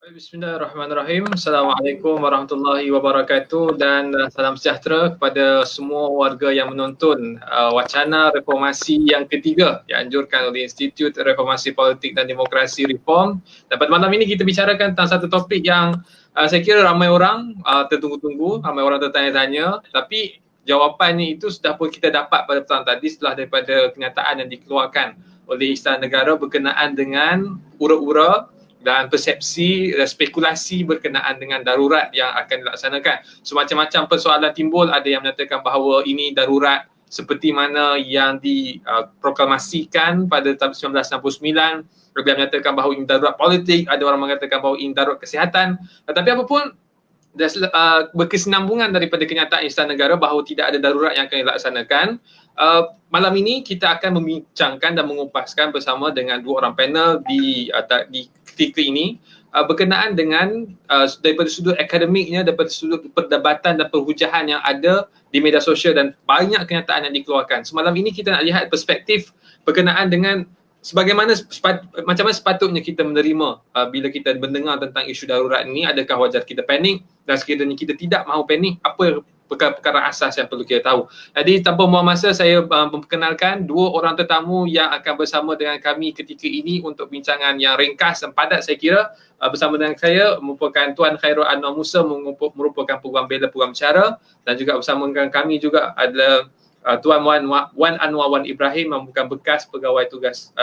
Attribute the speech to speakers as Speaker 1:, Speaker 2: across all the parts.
Speaker 1: Bismillahirrahmanirrahim. Assalamualaikum warahmatullahi wabarakatuh dan salam sejahtera kepada semua warga yang menonton wacana reformasi yang ketiga yang dianjurkan oleh Institut Reformasi Politik dan Demokrasi Reform. Dan pada malam ini kita bicarakan tentang satu topik yang saya kira ramai orang tertunggu-tunggu, ramai orang tertanya-tanya, tapi jawapannya itu sudah pun kita dapat pada petang tadi setelah daripada kenyataan yang dikeluarkan oleh Istana Negara berkenaan dengan ura-ura dan persepsi dan spekulasi berkenaan dengan darurat yang akan dilaksanakan. So macam-macam persoalan timbul, ada yang menyatakan bahawa ini darurat seperti mana yang diproklamasikan pada tahun 1969, ada yang menyatakan bahawa ini darurat politik, ada orang mengatakan bahawa ini darurat kesihatan. Tetapi apapun, berkesinambungan daripada kenyataan Istana Negara bahawa tidak ada darurat yang akan dilaksanakan. Malam ini kita akan membincangkan dan mengupaskan bersama dengan dua orang panel di ketika ini berkenaan dengan daripada sudut akademiknya, daripada sudut perdebatan dan perhujahan yang ada di media sosial dan banyak kenyataan yang dikeluarkan. Semalam ini kita nak lihat perspektif berkenaan dengan macam mana sepatutnya kita menerima bila kita mendengar tentang isu darurat ini. Adakah wajar kita panik, dan sekiranya kita tidak mahu panik, apa perkara-perkara asas yang perlu kita tahu. Jadi tanpa membuang masa, saya memperkenalkan dua orang tetamu yang akan bersama dengan kami ketika ini untuk bincangan yang ringkas dan padat saya kira. Bersama dengan saya merupakan Tuan Khairul Anwar Musa, merupakan peguam bela peguam bicara, dan juga bersama dengan kami juga adalah Tuan Wan Anwar Wan Ibrahim, yang bukan bekas pegawai tugas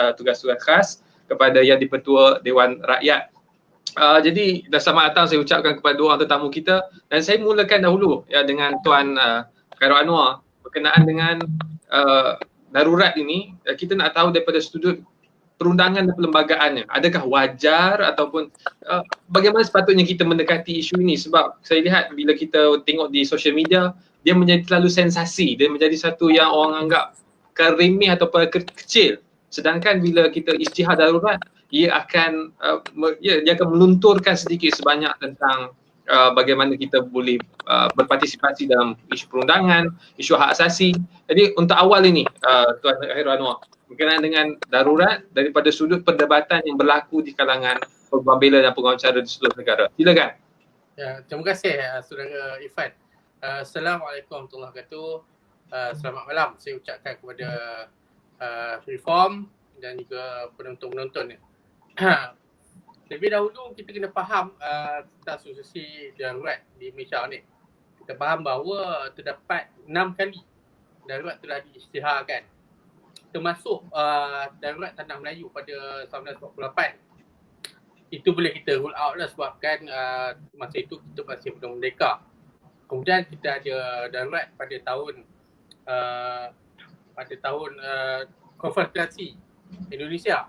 Speaker 1: khas kepada Yang di-Pertua Dewan Rakyat. Jadi selamat datang saya ucapkan kepada dua orang tetamu kita, dan saya mulakan dahulu ya dengan Tuan Khairul Anwar berkenaan dengan darurat ini. Kita nak tahu daripada sudut perundangan dan perlembagaannya, adakah wajar ataupun bagaimana sepatutnya kita mendekati isu ini, sebab saya lihat bila kita tengok di social media, dia menjadi terlalu sensasi, dia menjadi satu yang orang anggap remeh ataupun kecil. Sedangkan bila kita isytihar darurat, dia akan melunturkan sedikit sebanyak tentang bagaimana kita boleh berpartisipasi dalam isu perundangan, isu hak asasi. Jadi untuk awal ini, Tuan Khairul Anwar, berkenaan dengan darurat daripada sudut perdebatan yang berlaku di kalangan peguam bela dan peguam bicara di seluruh negara. Silakan.
Speaker 2: Ya, terima kasih Saudara Irfan. Assalamualaikum warahmatullahi wabarakatuh. Selamat malam saya ucapkan kepada Reform dan juga penonton-penonton ni. Lebih dahulu kita kena faham tentang situasi darurat di Malaysia ni. Kita faham bahawa terdapat 6 kali darurat telah diisytiharkan, termasuk darurat Tanah Melayu pada 1948. Itu boleh kita rule out lah sebabkan masa itu kita masih belum merdeka. Kemudian kita ada darurat pada tahun konfederasi Indonesia.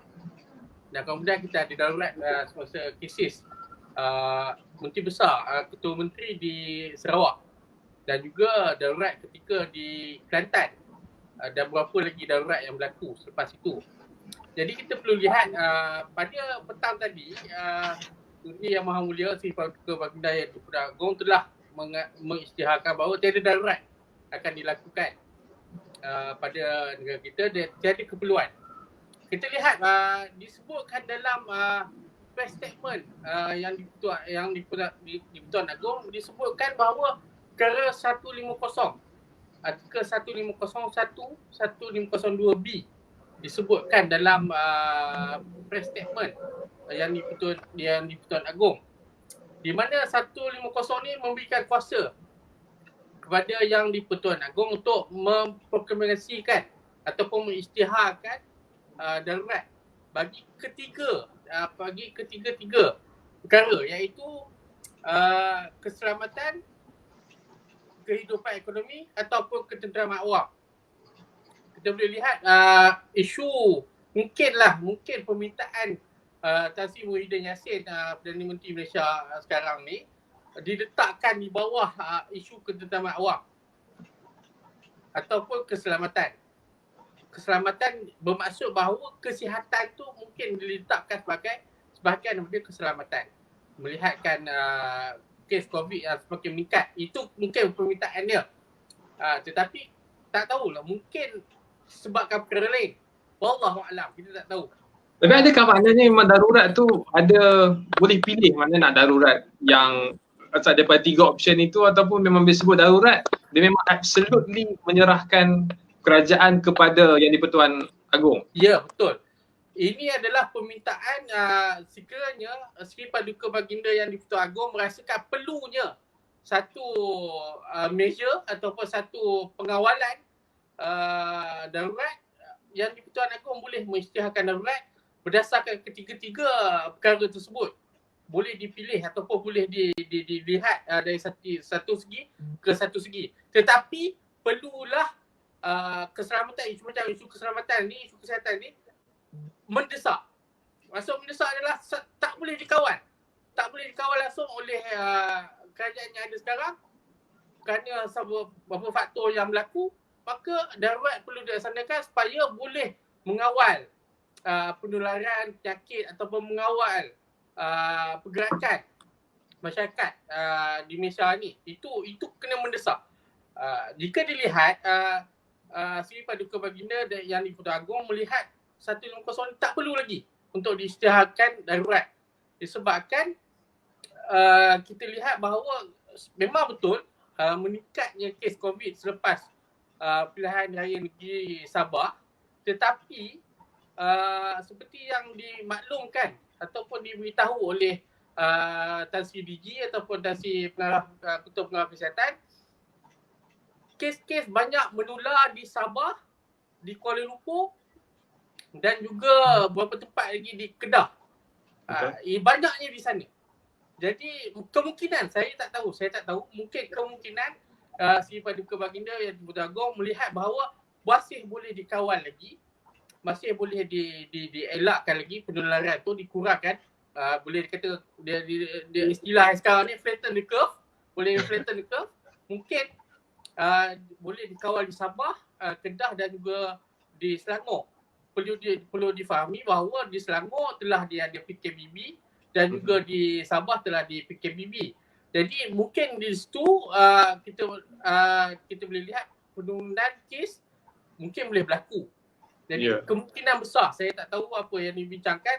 Speaker 2: Dan kemudian kita ada darurat semasa krisis Menteri Besar, Ketua Menteri di Sarawak, dan juga darurat ketika di Kelantan, dan beberapa lagi darurat yang berlaku selepas itu. Jadi kita perlu lihat pada petang tadi, Menteri Yang Maha Mulia Sri Paduka Baginda Yang di-Pertuan Agong telah mengisytiharkan bahawa tiada darurat akan dilakukan pada negara kita, dan tiada keperluan. Kita lihat disebutkan dalam press statement yang di-Pertuan Agong, disebutkan bahawa perkara 150, artikel 1501, 1502B disebutkan dalam press statement yang di-Pertuan Agong, di mana 150 ni memberikan kuasa kepada Yang di-Pertuan Agong untuk memproklamasikan ataupun mengisytiharkan darurat bagi ketiga-tiga perkara, iaitu keselamatan, kehidupan ekonomi ataupun ketenteraman awam. Kita boleh lihat isu mungkin permintaan Tan Sri Muhyiddin Yassin, Perdana Menteri Malaysia sekarang ni, diletakkan di bawah isu ketenteraman awam ataupun keselamatan. Keselamatan bermaksud bahawa kesihatan tu mungkin diletakkan sebagai sebahagian daripada keselamatan. Melihatkan kes COVID yang semakin meningkat, itu mungkin permintaannya. Tetapi tak tahulah, mungkin sebabkan perkara lain. Wallahualam, kita tak tahu.
Speaker 1: Tapi adakah maknanya memang darurat tu ada boleh pilih mana nak darurat yang asal daripada 3 option itu, ataupun memang disebut darurat dia memang absolutely menyerahkan kerajaan kepada Yang di-Pertuan Agong?
Speaker 2: Ya, betul. Ini adalah permintaan sekiranya Sri Paduka Baginda Yang di-Pertuan Agong merasakan perlunya satu measure ataupun satu pengawalan darurat, Yang di-Pertuan Agong boleh mengisytiharkan darurat berdasarkan ketiga-tiga perkara tersebut. Boleh dipilih ataupun boleh dilihat dari satu segi ke satu segi. Tetapi perlulah keselamatan, isu keselamatan ni, isu kesihatan ni mendesak. Maksud mendesak adalah tak boleh dikawal. Tak boleh dikawal langsung oleh kerajaan yang ada sekarang kerana beberapa faktor yang berlaku, maka darurat perlu dilaksanakan supaya boleh mengawal penularan penyakit ataupun mengawal pergerakan masyarakat di Malaysia ni. Itu kena mendesak. Jika dilihat Sri Paduka Baginda Yang di-Pertuan Agong melihat 150 tak perlu lagi untuk diisytiharkan darurat, disebabkan kita lihat bahawa memang betul meningkatnya kes COVID selepas pilihan raya negeri Sabah, tetapi seperti yang dimaklumkan ataupun diberitahu oleh Tan Sri DG ataupun Tan Sri Ketua Pengarah Kesihatan, kes-kes banyak menular di Sabah, di Kuala Lumpur dan juga beberapa tempat lagi di Kedah. Banyaknya di sana. Jadi kemungkinan, saya tak tahu, mungkin kemungkinan Sri Paduka Baginda Yang di-Pertuan Agong melihat bahawa masih boleh dikawal lagi, masih boleh dielakkan lagi penularan tu, dikurangkan. Boleh dikata dia istilah sekarang ni flatten the curve, boleh flatten the curve. Mungkin boleh dikawal di Sabah, Kedah dan juga di Selangor. Perlu difahami bahawa di Selangor telah dia ada PKPB dan juga di Sabah telah di PKPB. Jadi mungkin di situ kita boleh lihat penurunan kes mungkin boleh berlaku. Jadi kemungkinan besar, saya tak tahu apa yang dibincangkan,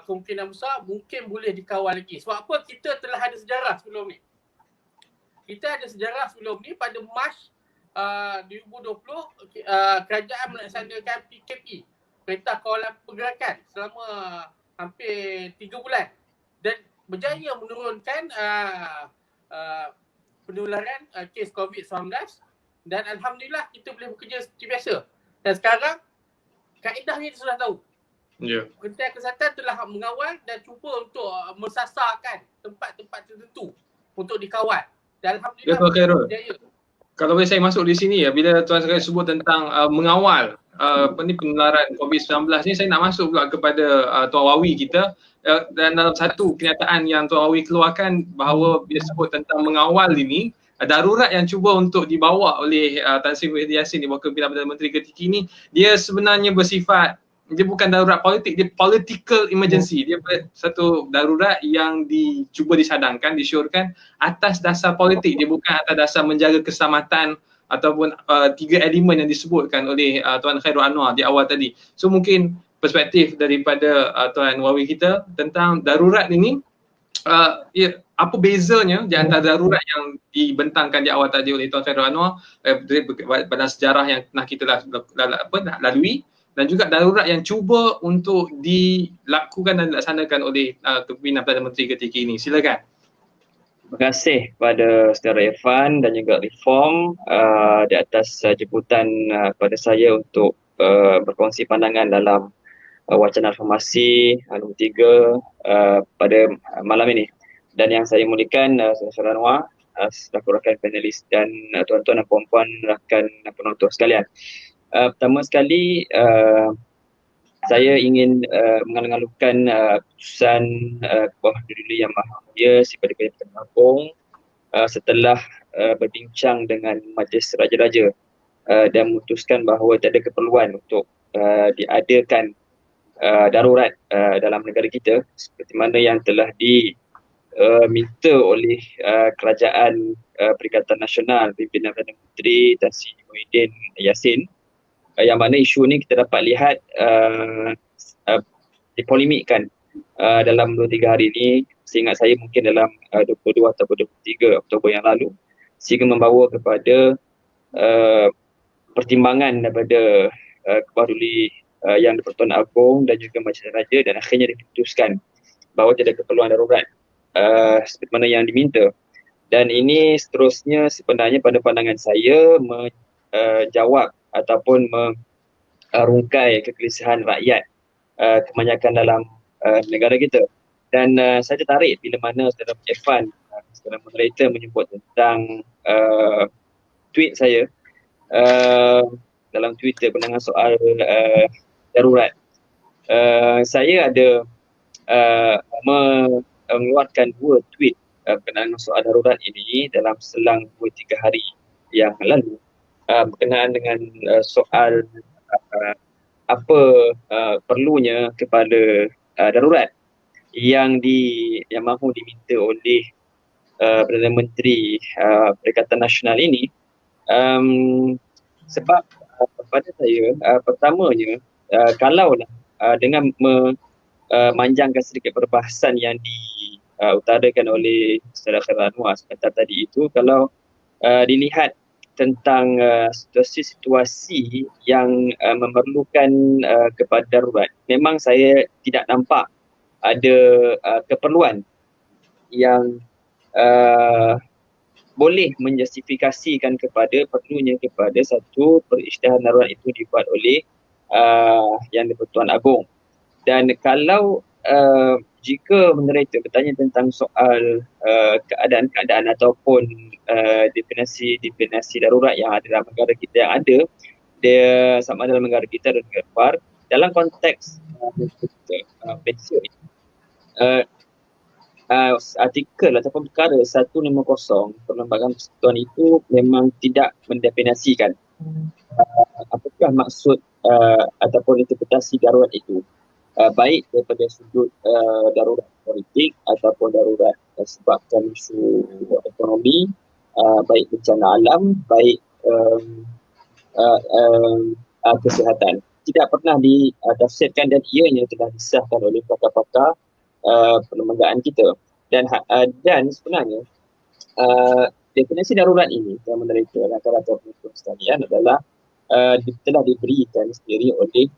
Speaker 2: kemungkinan besar mungkin boleh dikawal lagi. Sebab apa? Kita telah ada sejarah sebelum ni. Pada Mac 2020 kerajaan melaksanakan PKP, Perintah Kawalan Pergerakan, selama hampir 3 bulan dan berjaya menurunkan penularan kes COVID-19 dan alhamdulillah kita boleh bekerja seperti biasa. Dan sekarang kaedahnya kita sudah tahu. Kementerian Kesihatan telah mengawal dan cuba untuk mensasarkan tempat-tempat tertentu untuk dikawal. Dan alhamdulillah berjaya.
Speaker 1: Kalau boleh saya masuk di sini ya, bila Tuan Sekalian sebut tentang mengawal penularan COVID-19 ni, saya nak masuk pula kepada Tuan Wawi kita, dan dalam satu kenyataan yang Tuan Wawi keluarkan bahawa dia sebut tentang mengawal ini, darurat yang cuba untuk dibawa oleh Tan Sri Muhyiddin Yassin di bawah kepimpinan Perdana Menteri ketika ini, dia sebenarnya bersifat, dia bukan darurat politik, dia political emergency. Dia satu darurat yang dicuba disadangkan, disyorkan atas dasar politik. Dia bukan atas dasar menjaga keselamatan ataupun 3 elemen yang disebutkan oleh Tuan Khairul Anwar di awal tadi. So mungkin perspektif daripada Tuan Wawi kita tentang darurat ini, apa bezanya di antara darurat yang dibentangkan di awal tadi oleh Tuan Khairul Anwar pada sejarah yang pernah kita lalui, dan juga darurat yang cuba untuk dilakukan dan dilaksanakan oleh kepimpinan Perdana Menteri ketika ini. Silakan.
Speaker 3: Terima kasih kepada saudara Irfan dan juga Reform di atas jemputan kepada saya untuk berkongsi pandangan dalam wacana reformasi nombor 3 pada malam ini. Dan yang saya muliakan saudara Anwar, selaku rakan panelis, dan tuan-tuan dan puan-puan rakan penonton sekalian. Pertama sekali saya ingin mengalu-alukan keputusan Bawah Duli Yang Maha Mulia Sri Paduka Yang di-Pertuan Agong setelah berbincang dengan Majlis Raja-Raja dan memutuskan bahawa tak ada keperluan untuk diadakan darurat dalam negara kita seperti mana yang telah diminta oleh Kerajaan Perikatan Nasional pimpinan Perdana Menteri Tan Sri Muhyiddin Yassin, yang mana isu ni kita dapat lihat dipolemikkan dalam 2-3 hari ini, seingat saya mungkin dalam 22 atau 23 Oktober yang lalu, sehingga membawa kepada pertimbangan daripada Kepala Duli yang di-Pertuan Agong dan juga Majlis Raja, dan akhirnya diputuskan bahawa tidak keperluan darurat seperti mana yang diminta. Dan ini seterusnya sebenarnya pada pandangan saya menjawab ataupun merungkai kegelisahan rakyat kebanyakan dalam negara kita. Dan saya tertarik bila mana Saudara Irfan, seorang moderator, menyebut tentang tweet saya dalam Twitter berkenaan soal darurat. Saya ada mengeluarkan 2 tweet berkenaan soal darurat ini dalam selang 2-3 hari yang lalu, berkenaan dengan soal apa perlunya kepada darurat yang mahu diminta oleh Perdana Menteri Perikatan Nasional ini. Sebab pada saya, pertamanya, kalaulah dengan memanjangkan sedikit perbahasan yang diutarakan oleh Saudara Khairul Anwar sebentar tadi itu, kalau dilihat tentang situasi-situasi yang memerlukan kepada darurat, memang saya tidak nampak ada keperluan yang boleh menjustifikasikan kepada perlunya kepada satu perisytiharan darurat itu dibuat oleh Yang di-Pertuan Agong. Dan kalau jika moderator bertanya tentang soal keadaan-keadaan ataupun definisi darurat yang ada dalam negara kita yang ada, dia sama dalam negara kita dan negara luar, dalam konteks Malaysia ini, artikel ataupun perkara 150 Perlembagaan Persekutuan itu memang tidak mendefinisikan apakah maksud ataupun interpretasi darurat itu, baik daripada sudut darurat politik ataupun darurat sebabkan isu ekonomi, baik bencana alam, baik kesihatan. Tidak pernah ditafsirkan dan ianya telah disahkan oleh pakar-pakar perlembagaan kita. Dan sebenarnya definisi darurat ini yang menerita rata-rata penonton sekalian adalah telah diberikan sendiri oleh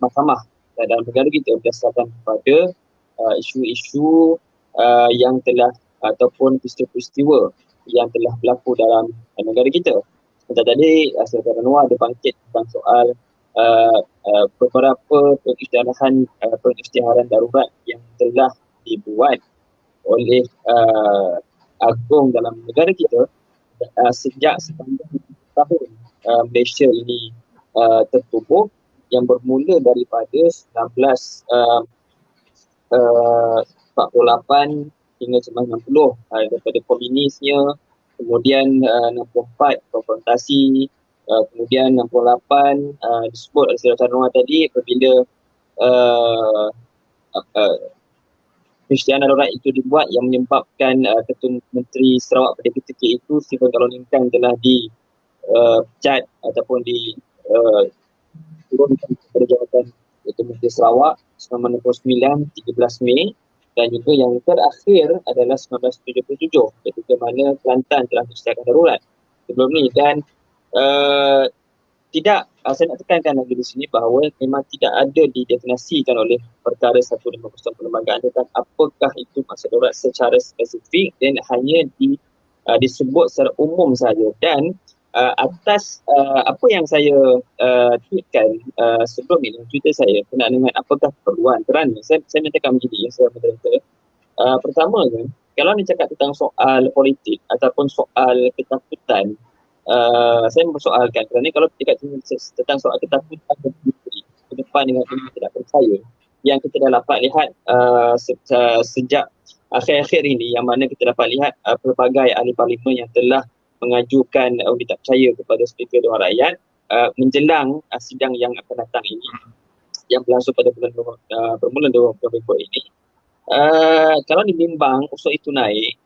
Speaker 3: mahkamah dalam negara kita berdasarkan kepada isu-isu yang telah ataupun peristiwa-peristiwa yang telah berlaku dalam negara kita. Seperti tadi Saudara Anwar ada bangkit tentang soal beberapa pengisytiharan darurat yang telah dibuat oleh Agong dalam negara kita sejak sepanjang tahun Malaysia ini tertubuh, yang bermula daripada 1948 hingga 1960 daripada komunisnya, kemudian 64 konfrontasi, kemudian 68 disebut oleh Saudara Anwar tadi apabila perisytiharan darurat itu dibuat yang menyebabkan Ketua Menteri Sarawak pada ketika itu Stephen Kaloningkang telah dipecat ataupun diturunkan kepada jawatan Ketua Menteri Sarawak 1969 13 Mei, dan juga yang terakhir adalah 1977 ketika mana Kelantan telah disediakan darurat sebelum ni. Dan saya nak tekankan lagi di sini bahawa memang tidak ada didefinisikan oleh perkara 150 perlembagaan tentang apakah itu maksud darurat secara spesifik, dan hanya disebut secara umum saja. Dan atas apa yang saya tweetkan sebelum ini, Twitter saya berkenaan dengan apakah keperluan, kerana saya menyatakan begini, saya moderator. Pertamanya, kalau ni cakap tentang soal politik ataupun soal ketakutan, saya mempersoalkan, kerana kalau kita tentang soal ketakutan ke depan dengan tidak percaya yang kita dah dapat lihat sejak akhir-akhir ini, yang mana kita dapat lihat pelbagai ahli parlimen yang telah mengajukan undi tak percaya kepada Speaker Dewan Rakyat menjelang sidang yang akan datang ini, yang berlangsung pada bermula 20 November ini. Kalau dinimbang usul itu naik,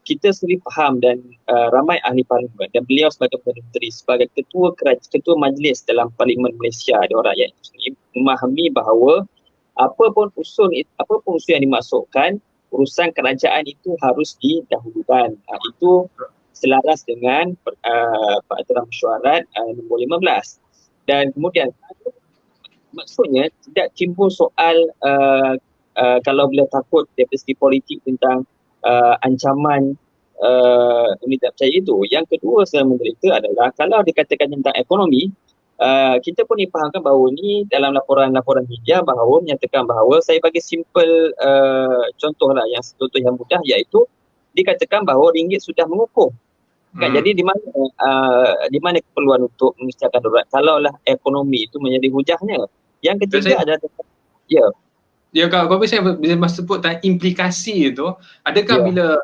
Speaker 3: kita sendiri faham dan ramai ahli parlimen dan beliau sebagai Perdana Menteri, sebagai ketua majlis dalam Parlimen Malaysia Dewan Rakyat itu sendiri, memahami bahawa apapun usul yang dimasukkan, urusan kerajaan itu harus didahulukan. Itu selaras dengan peraturan mesyuarat nombor 15. Dan kemudian maksudnya tidak timbul soal kalau beliau takut daripada segi politik tentang ancaman unit tak percaya itu. Yang kedua saya menderita adalah kalau dikatakan tentang ekonomi, kita pun dipahamkan bahawa ni dalam laporan-laporan media bahawa menyatakan bahawa, saya bagi simple contoh yang mudah, iaitu dikatakan bahawa ringgit sudah mengukuh. Kan, jadi di mana keperluan untuk mengisytiharkan darurat kalaulah ekonomi itu menjadi hujahnya. Yang ketiga adalah
Speaker 1: Ya, kalau saya bila sebut tentang implikasi itu, adakah bila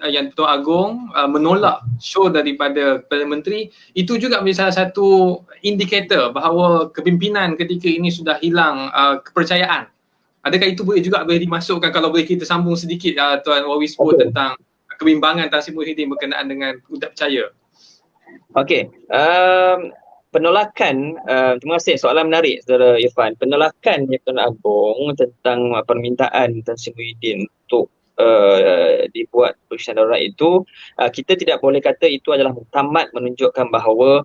Speaker 1: yang Tuan Agong menolak show daripada Perdana Menteri, itu juga menjadi salah satu indikator bahawa kepimpinan ketika ini sudah hilang kepercayaan? Adakah itu boleh dimasukkan, kalau boleh kita sambung sedikit Tuan Wawi sebut tentang kebimbangan Tan Sri Muhyiddin berkenaan dengan tak percaya?
Speaker 3: Okey, penolakan, terima kasih, soalan menarik Saudara Irfan. Penolakan Tuan Agong tentang permintaan Tan Sri Muhyiddin untuk dibuat perisian darurat itu, kita tidak boleh kata itu adalah muktamad menunjukkan bahawa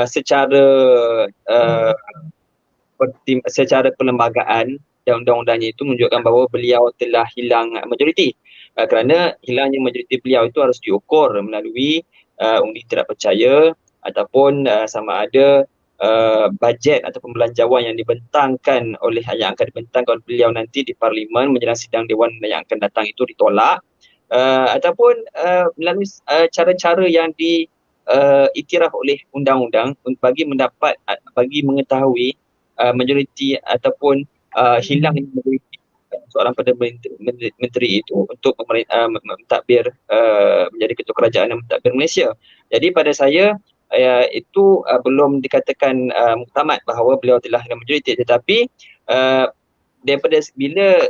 Speaker 3: secara perlembagaan dan undang-undangnya itu menunjukkan bahawa beliau telah hilang majoriti. Kerana hilangnya majoriti beliau itu harus diukur melalui undi tidak percaya ataupun sama ada bajet ataupun belanjawan yang dibentangkan yang akan dibentangkan oleh beliau nanti di Parlimen menjelang sidang Dewan yang akan datang itu ditolak, ataupun melalui cara-cara yang diiktiraf oleh undang-undang bagi mengetahui majoriti ataupun hilang majoriti seorang Perdana Menteri itu untuk mentadbir menjadi ketua kerajaan dan mentadbir Malaysia. Jadi pada saya itu belum dikatakan muktamad bahawa beliau telah hilang majoriti, tetapi daripada bila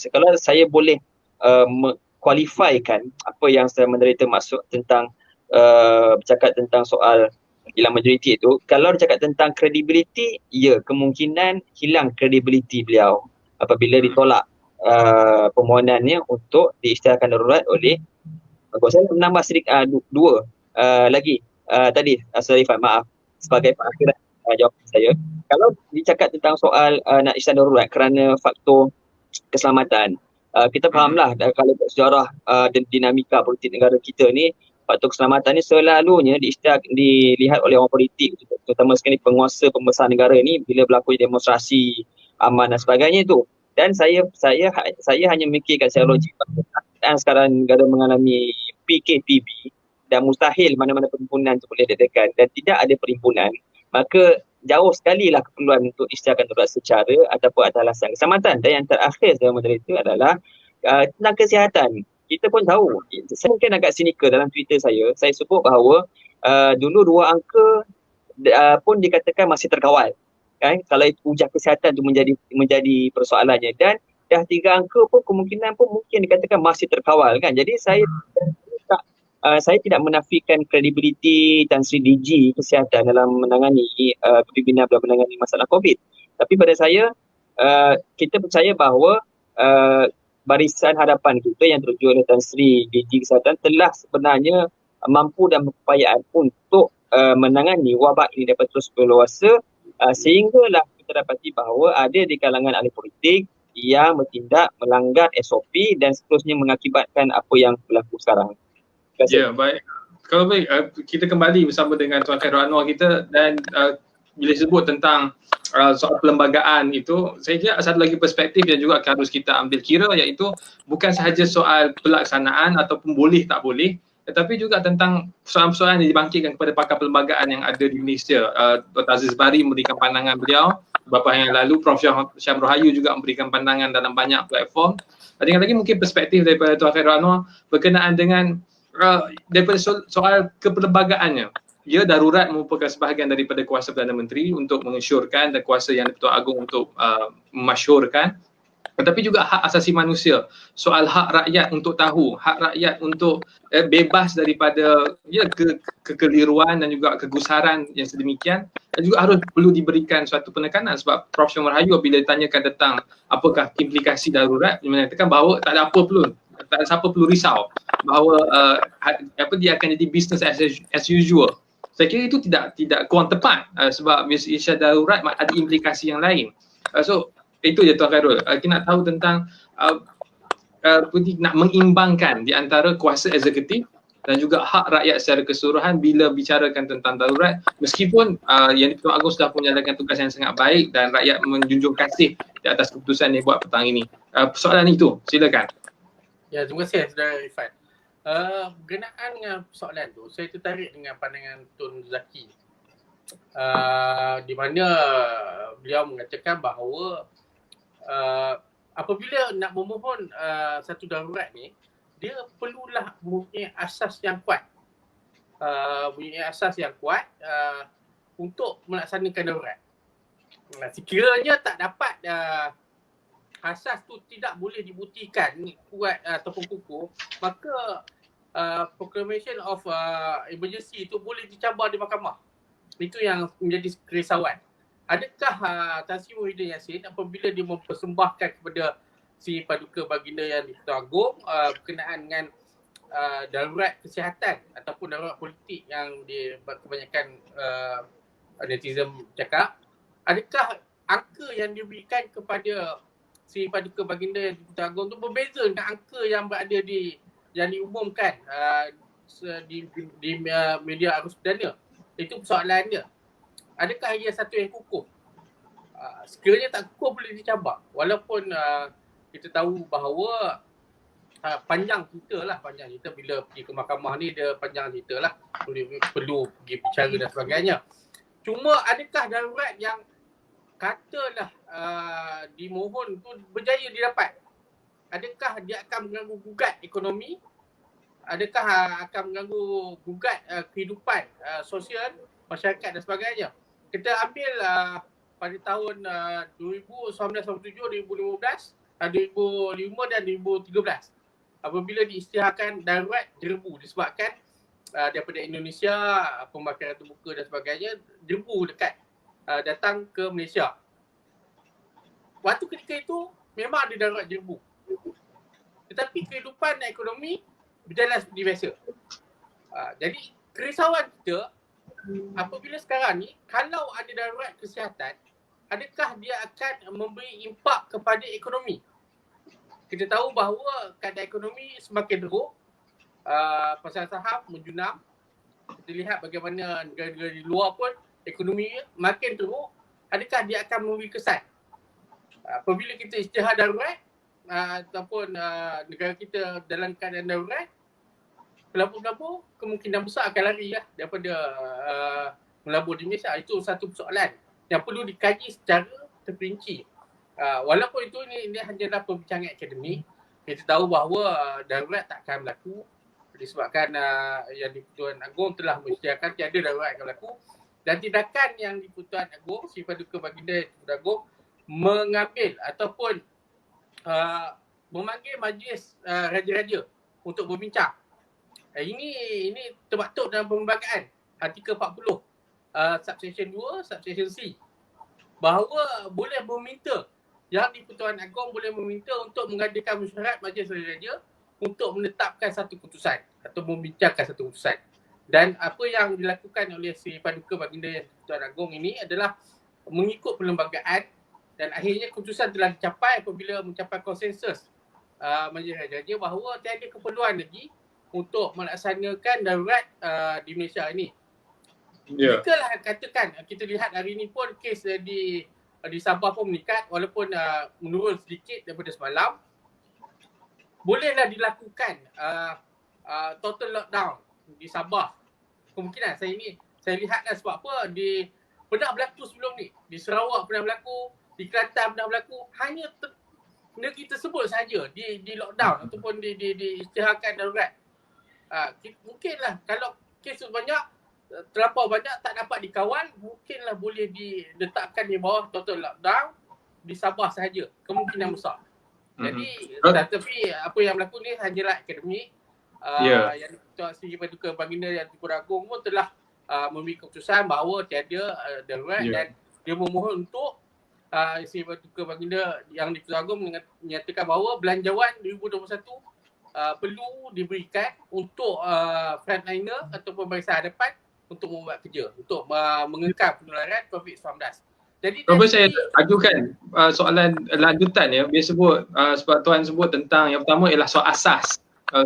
Speaker 3: kalau saya boleh kualifikan apa yang saya menderita maksud tentang bercakap tentang soal hilang majoriti itu, kalau bercakap tentang kredibiliti, ya, kemungkinan hilang kredibiliti beliau apabila ditolak permohonannya untuk diisytiharkan darurat oleh saya menambah sedikit dua lagi tadi Saudara Irfan, maaf, sebagai pengakhiran jawapan saya. Kalau dicakap tentang soal nak isytiharkan darurat kerana faktor keselamatan, kita fahamlah kalau sejarah dan dinamika politik negara kita ni, faktor keselamatan ni selalunya dilihat oleh orang politik, terutama sekali penguasa pembesar negara ni bila berlaku demonstrasi aman dan sebagainya itu. Dan saya hanya memikirkan secara logik dan sekarang negara mengalami PKPB dan mustahil mana-mana perhimpunan itu boleh diadakan dan tidak ada perhimpunan, maka jauh sekali lah keperluan untuk isytiharkan darurat secara ataupun atas alasan keselamatan. Dan yang terakhir saya menderita itu adalah tentang kesihatan. Kita pun tahu, saya mungkin agak sinikal dalam Twitter saya sebut bahawa dulu 2 angka pun dikatakan masih terkawal. Kan? Kalau ujian kesihatan itu menjadi persoalannya, dan dah 3 angka pun kemungkinan pun mungkin dikatakan masih terkawal, kan. Jadi saya tidak menafikan kredibiliti Tan Sri DG Kesihatan dalam menangani kepimpinan dalam menangani masalah COVID. Tapi pada saya kita percaya bahawa barisan hadapan kita yang teruju oleh Tan Sri DG Kesihatan telah sebenarnya mampu dan berupayaan untuk menangani wabak ini dapat terus berluasa, sehinggalah kita dapati bahawa ada di kalangan ahli politik yang bertindak melanggar SOP dan seterusnya mengakibatkan apa yang berlaku sekarang.
Speaker 1: Ya, baik. Kalau baik, kita kembali bersama dengan Tuan Khairul Anwar kita, dan bila sebut tentang soal perlembagaan itu, saya kira satu lagi perspektif yang juga harus kita ambil kira, iaitu bukan sahaja soal pelaksanaan ataupun boleh tak boleh, tetapi juga tentang persoalan-persoalan yang dibangkitkan kepada pakar perlembagaan yang ada di Malaysia. Dr. Aziz Bari memberikan pandangan beliau beberapa hari yang lalu, Prof. Syam Rohayu juga memberikan pandangan dalam banyak platform. Dengan lagi mungkin perspektif daripada Tuan Khairul Anwar berkenaan dengan daripada soal keperlembagaannya. Ia darurat merupakan sebahagian daripada kuasa Perdana Menteri untuk mengesyorkan dan kuasa yang Ketua Agong untuk memasyhurkan, tetapi juga hak asasi manusia, soal hak rakyat untuk tahu, hak rakyat untuk bebas daripada kekeliruan dan juga kegusaran yang sedemikian, juga harus perlu diberikan suatu penekanan, sebab Prof. Syamul Rahayu bila ditanyakan tentang apakah implikasi darurat, dia mengatakan bahawa tak ada apa perlu, tak ada siapa perlu risau bahawa dia akan jadi business as usual. Saya kira itu tidak kurang tepat, sebab isu darurat ada implikasi yang lain. So itu je Tuan Khairul. Kita nak tahu tentang nak mengimbangkan di antara kuasa eksekutif dan juga hak rakyat secara keseluruhan bila bicarakan tentang darurat, meskipun Yang di-Pertuan Agong sudah menjalankan tugas yang sangat baik dan rakyat menjunjung kasih di atas keputusan yang buat petang ini. Soalan itu, silakan.
Speaker 2: Ya, terima kasih Saudara Irfan. Berkenaan dengan soalan tu, saya tertarik dengan pandangan Tun Zaki. Di mana beliau mengatakan bahawa apabila nak memohon satu darurat ni, dia perlulah mempunyai asas yang kuat. Untuk melaksanakan darurat. Sekiranya tak dapat asas tu tidak boleh dibuktikan kuat ataupun kukuh, maka proclamation of emergency itu boleh dicabar di mahkamah. Itu yang menjadi kerisauan. Adakah Tan Sri Muhyiddin Yassin apabila dia mempersembahkan kepada si Paduka Baginda Yang di-Pertuan Agong berkenaan dengan darurat kesihatan ataupun darurat politik yang kebanyakan netizen cakap, adakah angka yang diberikan kepada si Paduka Baginda Yang di-Pertuan Agong tu berbeza dengan angka yang berada yang diumumkan di media arus perdana? Itu persoalannya. Adakah ia satu yang kukuh? Sekiranya tak kukuh boleh dicabar. Walaupun kita tahu bahawa panjang cerita bila pergi ke mahkamah ni, dia panjang cerita lah. Perlu pergi bicara dan sebagainya. Cuma adakah darurat yang katalah dimohon tu berjaya didapat? Adakah dia akan mengganggu gugat ekonomi? Adakah akan mengganggu gugat kehidupan sosial masyarakat dan sebagainya? Kita ambil pada tahun 2019, 2017, 2015 dan 2013 apabila diisytiharkan darurat jerbu disebabkan daripada Indonesia pembakaran terbuka dan sebagainya, jerbu dekat datang ke Malaysia. Waktu ketika itu memang ada darurat jerbu. Tetapi kehidupan dan ekonomi berjalan seperti biasa. Jadi kerisauan kita apabila sekarang ni, kalau ada darurat kesihatan, adakah dia akan memberi impak kepada ekonomi? Kita tahu bahawa keadaan ekonomi semakin teruk, pasar saham menjunam. Kita lihat bagaimana negara-negara di luar pun ekonomi makin teruk. Adakah dia akan memberi kesan? Apabila kita isytihar darurat ataupun negara kita dalam keadaan darurat, pelabur-pelabur kemungkinan besar akan lari daripada melabur di Malaysia. Itu satu persoalan yang perlu dikaji secara terperinci. Walaupun itu ini hanyalah perbincangan akademik, kita tahu bahawa darurat tak akan berlaku disebabkan Yang di-Pertuan Agong telah mengisytiharkan tiada darurat akan berlaku, dan tindakan Yang di-Pertuan Agong, si Paduka Baginda Yang di-Pertuan Agong mengambil ataupun memanggil majlis raja-raja untuk berbincang. Ini termaktub dalam perlembagaan artikel 40 subsection 2 subsection C, bahawa boleh meminta Yang di-Pertuan Agong boleh meminta untuk mengadakan mesyuarat majlis raja untuk menetapkan satu keputusan atau membincangkan satu keputusan. Dan apa yang dilakukan oleh si Paduka Baginda Yang di-Pertuan Agong ini adalah mengikut perlembagaan, dan akhirnya keputusan telah dicapai apabila mencapai konsensus majlis raja bahawa tiada keperluan lagi untuk melaksanakan darurat di Malaysia ini. Jikalah katakan kita lihat hari ini pun kes di Sabah pun meningkat, walaupun menurun sedikit daripada semalam, bolehlah dilakukan total lockdown di Sabah. Kemungkinan saya lihatlah sebab apa, pernah berlaku sebelum ni. Di Sarawak pernah berlaku, di Kelantan pernah berlaku, hanya negeri tersebut saja di lockdown ataupun diisytiharkan darurat. Mungkinlah kalau kes banyak, terlampau banyak tak dapat dikawal, mungkinlah boleh diletakkan di bawah total lockdown di Sabah sahaja, kemungkinan besar. Jadi tapi apa yang berlaku ni hanyalah akademik. Yang Tuan Sri Paduka Baginda Yang di-Pertuan Agong pun telah memberi keputusan bahawa tiada darurat dan dia memohon untuk Isi Paduka Baginda Yang di-Pertuan Agong menyatakan bahawa belanjawan 2021 perlu diberikan untuk frontliner ataupun barisan hadapan untuk membuat kerja, untuk mengekang penularan COVID-19. Jadi
Speaker 1: Robert, saya ajukan soalan lanjutan ya. Dia sebut, sebab Tuan sebut tentang yang pertama ialah soal asas.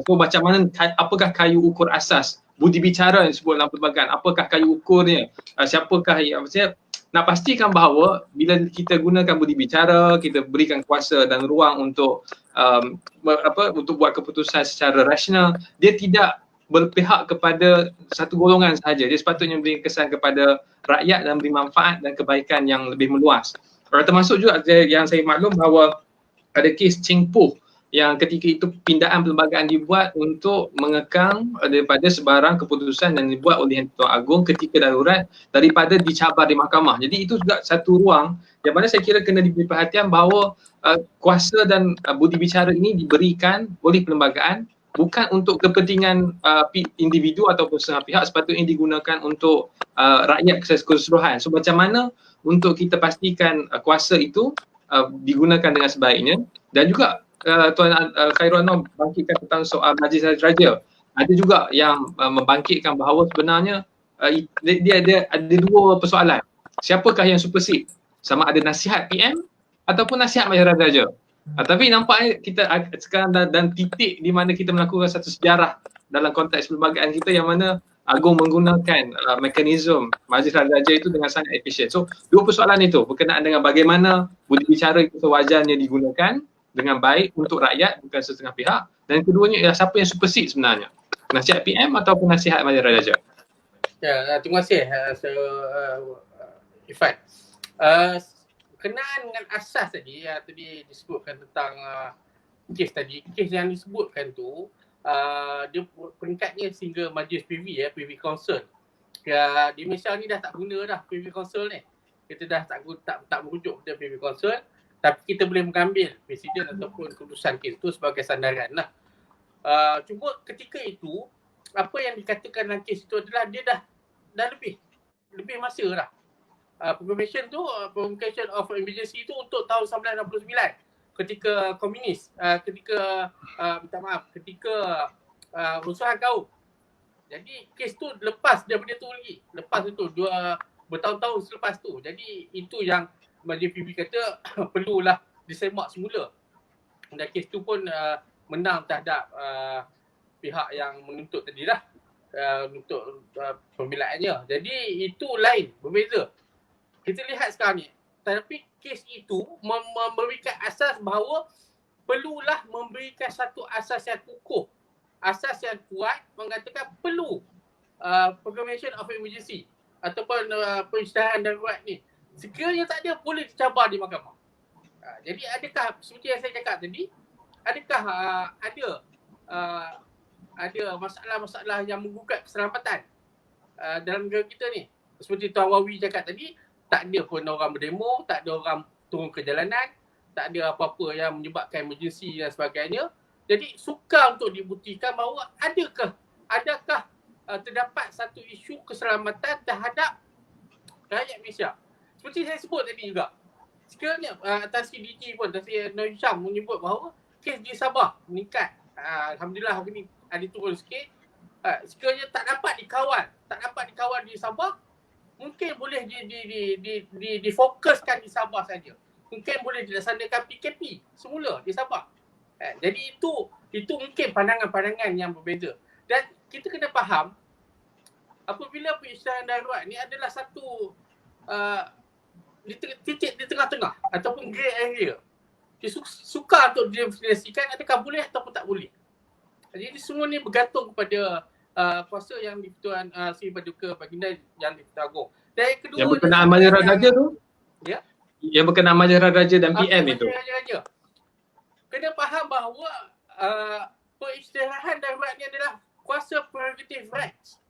Speaker 1: So macam mana, apakah kayu ukur asas? Budi bicara yang sebut dalam perlembagaan, apakah kayu ukurnya? Siapakah yang, maksudnya nak pastikan bahawa bila kita gunakan budi bicara, kita berikan kuasa dan ruang untuk untuk buat keputusan secara rasional, dia tidak berpihak kepada satu golongan sahaja. Dia sepatutnya memberi kesan kepada rakyat dan beri manfaat dan kebaikan yang lebih meluas. Termasuk juga yang saya maklum bahawa ada kes Cheng Puh yang ketika itu pindaan perlembagaan dibuat untuk mengekang daripada sebarang keputusan yang dibuat oleh Yang di-Pertuan Agong ketika darurat daripada dicabar di mahkamah. Jadi itu juga satu ruang yang mana saya kira kena diberi perhatian bahawa kuasa dan budi bicara ini diberikan oleh perlembagaan bukan untuk kepentingan individu ataupun setengah pihak, sepatutnya digunakan untuk rakyat keseluruhan. So macam mana untuk kita pastikan kuasa itu digunakan dengan sebaiknya, dan juga Tuan Khairul Anwar bangkitkan tentang soal Majlis Raja. Ada juga yang membangkitkan bahawa sebenarnya dia ada dua persoalan. Siapakah yang supersede? Sama ada nasihat PM ataupun nasihat Majlis Raja. Tapi nampaknya kita sekarang dan titik di mana kita melakukan satu sejarah dalam konteks perlembagaan kita yang mana Agong menggunakan mekanisme Majlis Raja itu dengan sangat efisien. So dua persoalan itu berkenaan dengan bagaimana budi bicara itu sewajarnya digunakan dengan baik untuk rakyat, bukan setengah pihak, dan keduanya ialah siapa yang supersede sebenarnya, nasihat PM ataupun nasihat Majlis Raja.
Speaker 2: Ya, terima kasih Irfan. Kenaan dengan asas tadi, tadi disebutkan tentang kes tadi, kes yang disebutkan tu dia peringkatnya sehingga Majlis PV PV Council. Di Malaysia ni dah tak guna dah PV Council ni. Kita dah tak merujuk pada PV Council, tapi kita boleh mengambil presiden ataupun keputusan kes tu sebagai sandaran lah. Cuma ketika itu apa yang dikatakan dalam kes itu adalah dia dah lebih masa dah. Proclamation tu, Proclamation of Emergency tu untuk tahun 1969 ketika komunis, ketika rusuhan kaum. Jadi kes tu lepas daripada tu lagi, lepas itu bertahun-tahun selepas tu. Jadi itu yang Majlis PB kata perlulah disemak semula. Dan kes tu pun menang terhadap pihak yang menuntut tadi lah, untuk pembelaannya. Jadi itu lain, berbeza. Kita lihat sekarang ni, tapi kes itu memberikan asas bahawa perlulah memberikan satu asas yang kukuh, asas yang kuat, mengatakan perlu Proclamation of Emergency ataupun perisytiharan darurat ni. Sekiranya tak ada, boleh dicabar di mahkamah. Jadi adakah, seperti yang saya cakap tadi, adakah ada masalah-masalah yang menggugat keselamatan dalam negara kita ni? Seperti Tuan Wawi cakap tadi, tak ada pun orang berdemo, tak ada orang turun ke jalanan, tak ada apa-apa yang menyebabkan emergency dan sebagainya. Jadi sukar untuk dibuktikan bahawa adakah terdapat satu isu keselamatan terhadap rakyat Malaysia. Seperti saya sebut tadi juga, sekiranya Tan Sri DG pun, Tan Sri Nur Hisham menyebut bahawa kes di Sabah meningkat. Alhamdulillah hari ni ada turun sikit. Sekiranya tak dapat dikawal di Sabah, mungkin boleh difokuskan di Sabah saja. Mungkin boleh dilaksanakan PKP semula di Sabah. Jadi itu mungkin pandangan-pandangan yang berbeza. Dan kita kena faham, apabila perisytiharan darurat ni adalah satu titik di tengah-tengah ataupun grey area. Dia sukar untuk didefinisikan adakah boleh ataupun tak boleh. Jadi semua ni bergantung kepada kuasa yang di-Pertuan Sri Paduka Baginda Yang di-Pertuan Agong. Dan yang kedua,
Speaker 1: yang berkenaan Majlis Raja tu?
Speaker 2: Ya.
Speaker 1: Yang berkenaan Majlis Raja dan PM itu.
Speaker 2: Raja. Kena faham bahawa perisytiharan darurat ni adalah kuasa prerogative rights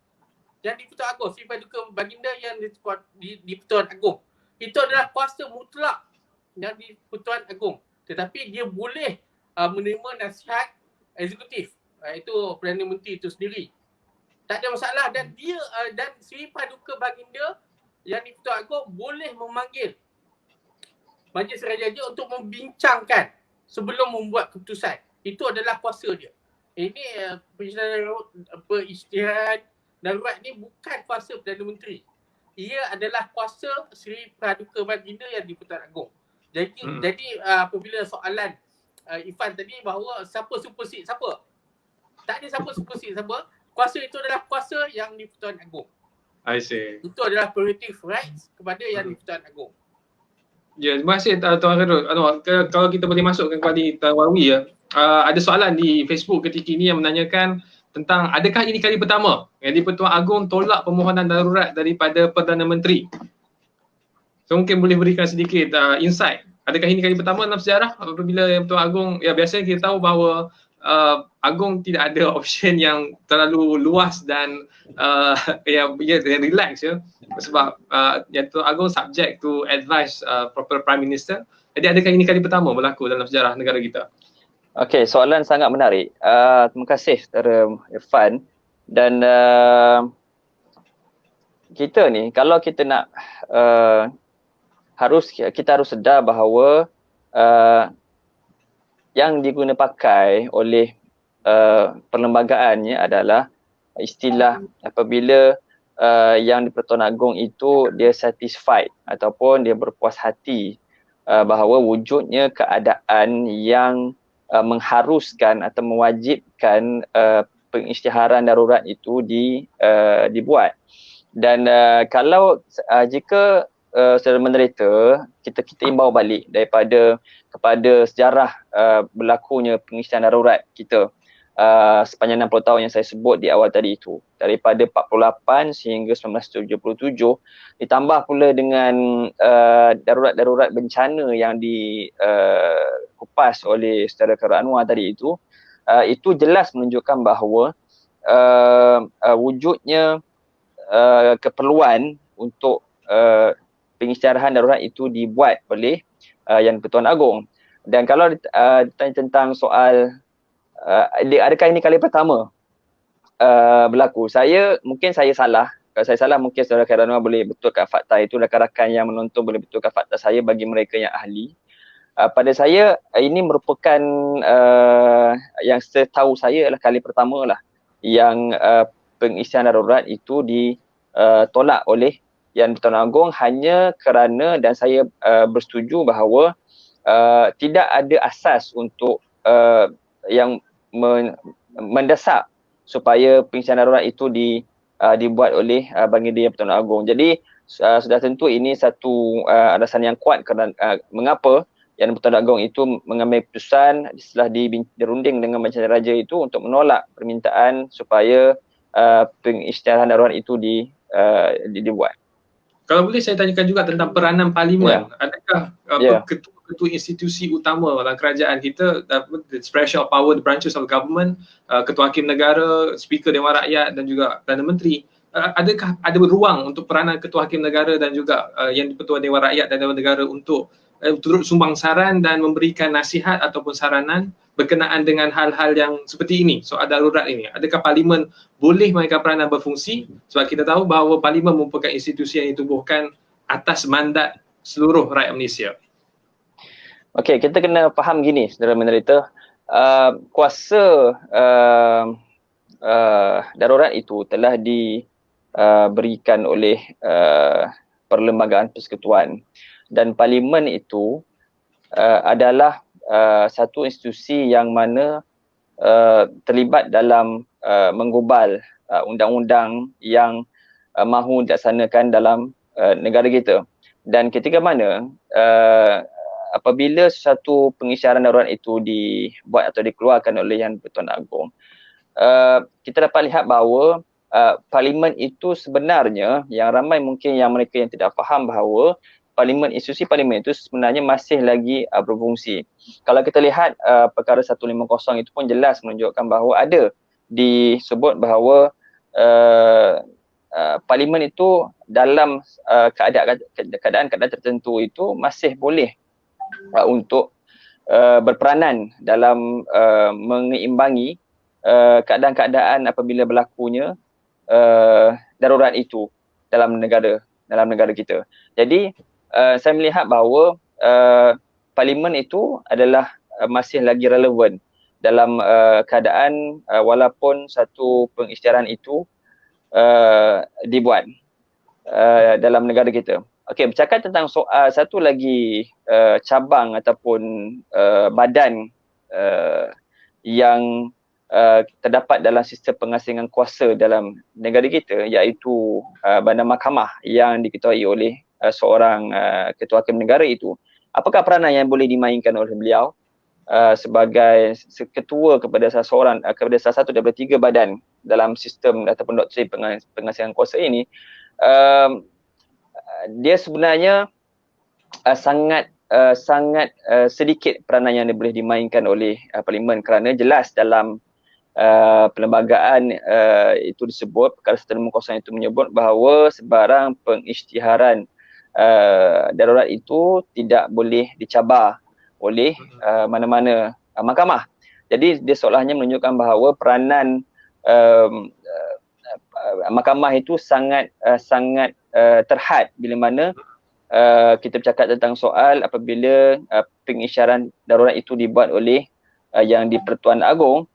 Speaker 2: yang di-Pertuan Agong, Sri Paduka Baginda Yang di-Pertuan Agong. Itu adalah kuasa mutlak yang di-Pertuan Agong. Tetapi dia boleh menerima nasihat eksekutif, iaitu Perdana Menteri itu sendiri. Tak ada masalah, dan dia dan Sri Paduka Baginda yang di-Pertuan Agong boleh memanggil Majlis Raja-Raja untuk membincangkan sebelum membuat keputusan. Itu adalah kuasa dia. Ini peristiharaan darurat ni bukan kuasa Perdana Menteri. Ia adalah kuasa Sri Paduka Baginda yang di-Pertuan Agong. Jadi apabila soalan Ifan tadi bahawa siapa supersede siapa? Tak ada siapa supersede siapa. Kuasa itu adalah kuasa yang di-Pertuan Agong.
Speaker 1: I see.
Speaker 2: Itu adalah prerogative rights kepada yang di-Pertuan Agong.
Speaker 1: Ya, terima kasih Tuan Khairul. Kalau kita boleh masukkan kepada Tuan Wawi ya. Ada soalan di Facebook ketika ini yang menanyakan tentang adakah ini kali pertama yang di-Pertuan Agong tolak permohonan darurat daripada Perdana Menteri. So mungkin boleh berikan sedikit insight. Adakah ini kali pertama dalam sejarah apabila yang Pertuan Agong, ya biasanya kita tahu bahawa Agong tidak ada option yang terlalu luas dan yang relax ya, sebab yang Tuan Agong subject to advice proper Prime Minister. Jadi adakah ini kali pertama berlaku dalam sejarah negara kita?
Speaker 3: Okey, soalan sangat menarik. Terima kasih Saudara Irfan. Dan kita ni kalau kita nak kita harus sedar bahawa yang diguna pakai oleh perlembagaannya adalah istilah apabila yang di-Pertuan Agong itu dia satisfied ataupun dia berpuas hati bahawa wujudnya keadaan yang mengharuskan atau mewajibkan pengisytiharan darurat itu dibuat. Dan kalau jika secara menderita kita imbau balik kepada sejarah berlakunya pengisytiharan darurat kita sepanjang 60 tahun yang saya sebut di awal tadi itu, daripada 48 sehingga 1977, ditambah pula dengan darurat-darurat bencana yang dikupas oleh Saudara Khairul Anwar tadi itu jelas menunjukkan bahawa wujudnya keperluan untuk pengisytiharan darurat itu dibuat oleh Yang di-Pertuan Agong. Dan kalau ditanya tentang soal adakah ini kali pertama berlaku, mungkin saya salah. Kalau saya salah mungkin Saudara Khairul Anwar boleh betulkan fakta itu, rakan-rakan yang menonton boleh betulkan fakta saya bagi mereka yang ahli. Pada saya ini merupakan yang setahu saya adalah kali pertama lah yang pengisytiharan darurat itu ditolak oleh Yang di-Pertuan Agong hanya kerana, dan saya bersetuju bahawa tidak ada asas untuk yang mendesak supaya pengisytiharan darurat itu dibuat oleh Baginda Yang di-Pertuan Agong. Jadi sudah tentu ini satu alasan yang kuat kerana mengapa Yang di-Pertuan Agong itu mengambil keputusan setelah dirunding dengan Majlis Raja itu untuk menolak permintaan supaya pengisytiharan darurat itu dibuat.
Speaker 1: Kalau boleh saya tanyakan juga tentang peranan parlimen. Adakah ketua-ketua institusi utama dalam kerajaan kita, the expression of power, the branches of government, ketua hakim negara, speaker Dewan Rakyat dan juga Perdana Menteri, adakah ada ruang untuk peranan ketua hakim negara dan juga yang di-Pertua Dewan Rakyat dan Dewan Negara untuk turut sumbang saran dan memberikan nasihat ataupun saranan berkenaan dengan hal-hal yang seperti ini, soal darurat ini? Adakah parlimen boleh mainkan peranan berfungsi? Sebab kita tahu bahawa parlimen merupakan institusi yang ditubuhkan atas mandat seluruh rakyat Malaysia.
Speaker 3: Okey, kita kena faham gini, saudara menderita, kuasa darurat itu telah diberikan oleh Perlembagaan Persekutuan, dan parlimen itu adalah satu institusi yang mana terlibat dalam menggubal undang-undang yang mahu dilaksanakan dalam negara kita. Dan ketika mana apabila satu pengisytiharan darurat itu dibuat atau dikeluarkan oleh Yang di-Pertuan Agong, kita dapat lihat bahawa parlimen itu sebenarnya, yang ramai mungkin yang mereka yang tidak faham bahawa institusi parlimen itu sebenarnya masih lagi berfungsi. Kalau kita lihat perkara 150 itu pun jelas menunjukkan bahawa ada disebut bahawa parlimen itu dalam keadaan tertentu itu masih boleh untuk berperanan dalam mengeimbangi keadaan-keadaan apabila berlakunya darurat itu dalam negara kita. Jadi saya melihat bahawa parlimen itu adalah masih lagi relevan dalam keadaan walaupun satu pengisytiharan itu dibuat dalam negara kita. Okey, bercakap tentang soal satu lagi cabang ataupun badan yang terdapat dalam sistem pengasingan kuasa dalam negara kita, iaitu Badan Mahkamah yang diketuai oleh seorang ketua hakim negara itu. Apakah peranan yang boleh dimainkan oleh beliau sebagai ketua kepada kepada salah satu daripada 3 badan dalam sistem ataupun doktrin pengasihan kuasa ini? Dia sebenarnya sangat sedikit peranan yang boleh dimainkan oleh parlimen, kerana jelas dalam perlembagaan itu disebut, perkara 150 itu menyebut bahawa sebarang pengisytiharan darurat itu tidak boleh dicabar oleh mana-mana mahkamah. Jadi dia seolahnya menunjukkan bahawa peranan mahkamah itu sangat terhad bila mana kita bercakap tentang soal apabila pengisytiharan darurat itu dibuat oleh yang di-Pertuan Agong.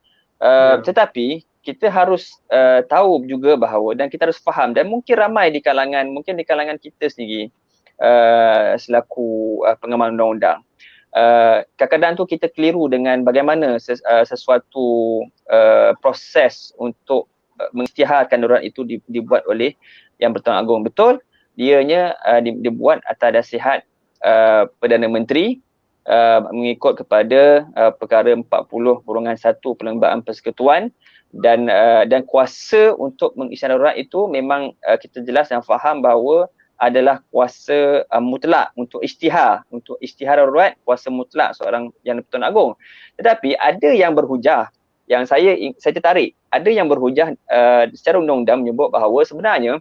Speaker 3: Tetapi kita harus tahu juga bahawa, dan kita harus faham, dan mungkin ramai di kalangan kita sendiri selaku pengamal undang-undang, kadang-kadang tu kita keliru dengan bagaimana sesuatu proses untuk mengisytiharkan darurat itu dibuat oleh yang Pertuan Agong. Betul, dianya dibuat atas nasihat Perdana Menteri mengikut kepada perkara 40/1 Perlembagaan Persekutuan, dan kuasa untuk mengisytiharkan darurat itu memang kita jelas dan faham bahawa adalah kuasa mutlak untuk isytihar darurat, kuasa mutlak seorang yang Pertuan Agong. Tetapi ada yang berhujah yang saya tertarik, ada yang berhujah secara undang-undang menyebut bahawa sebenarnya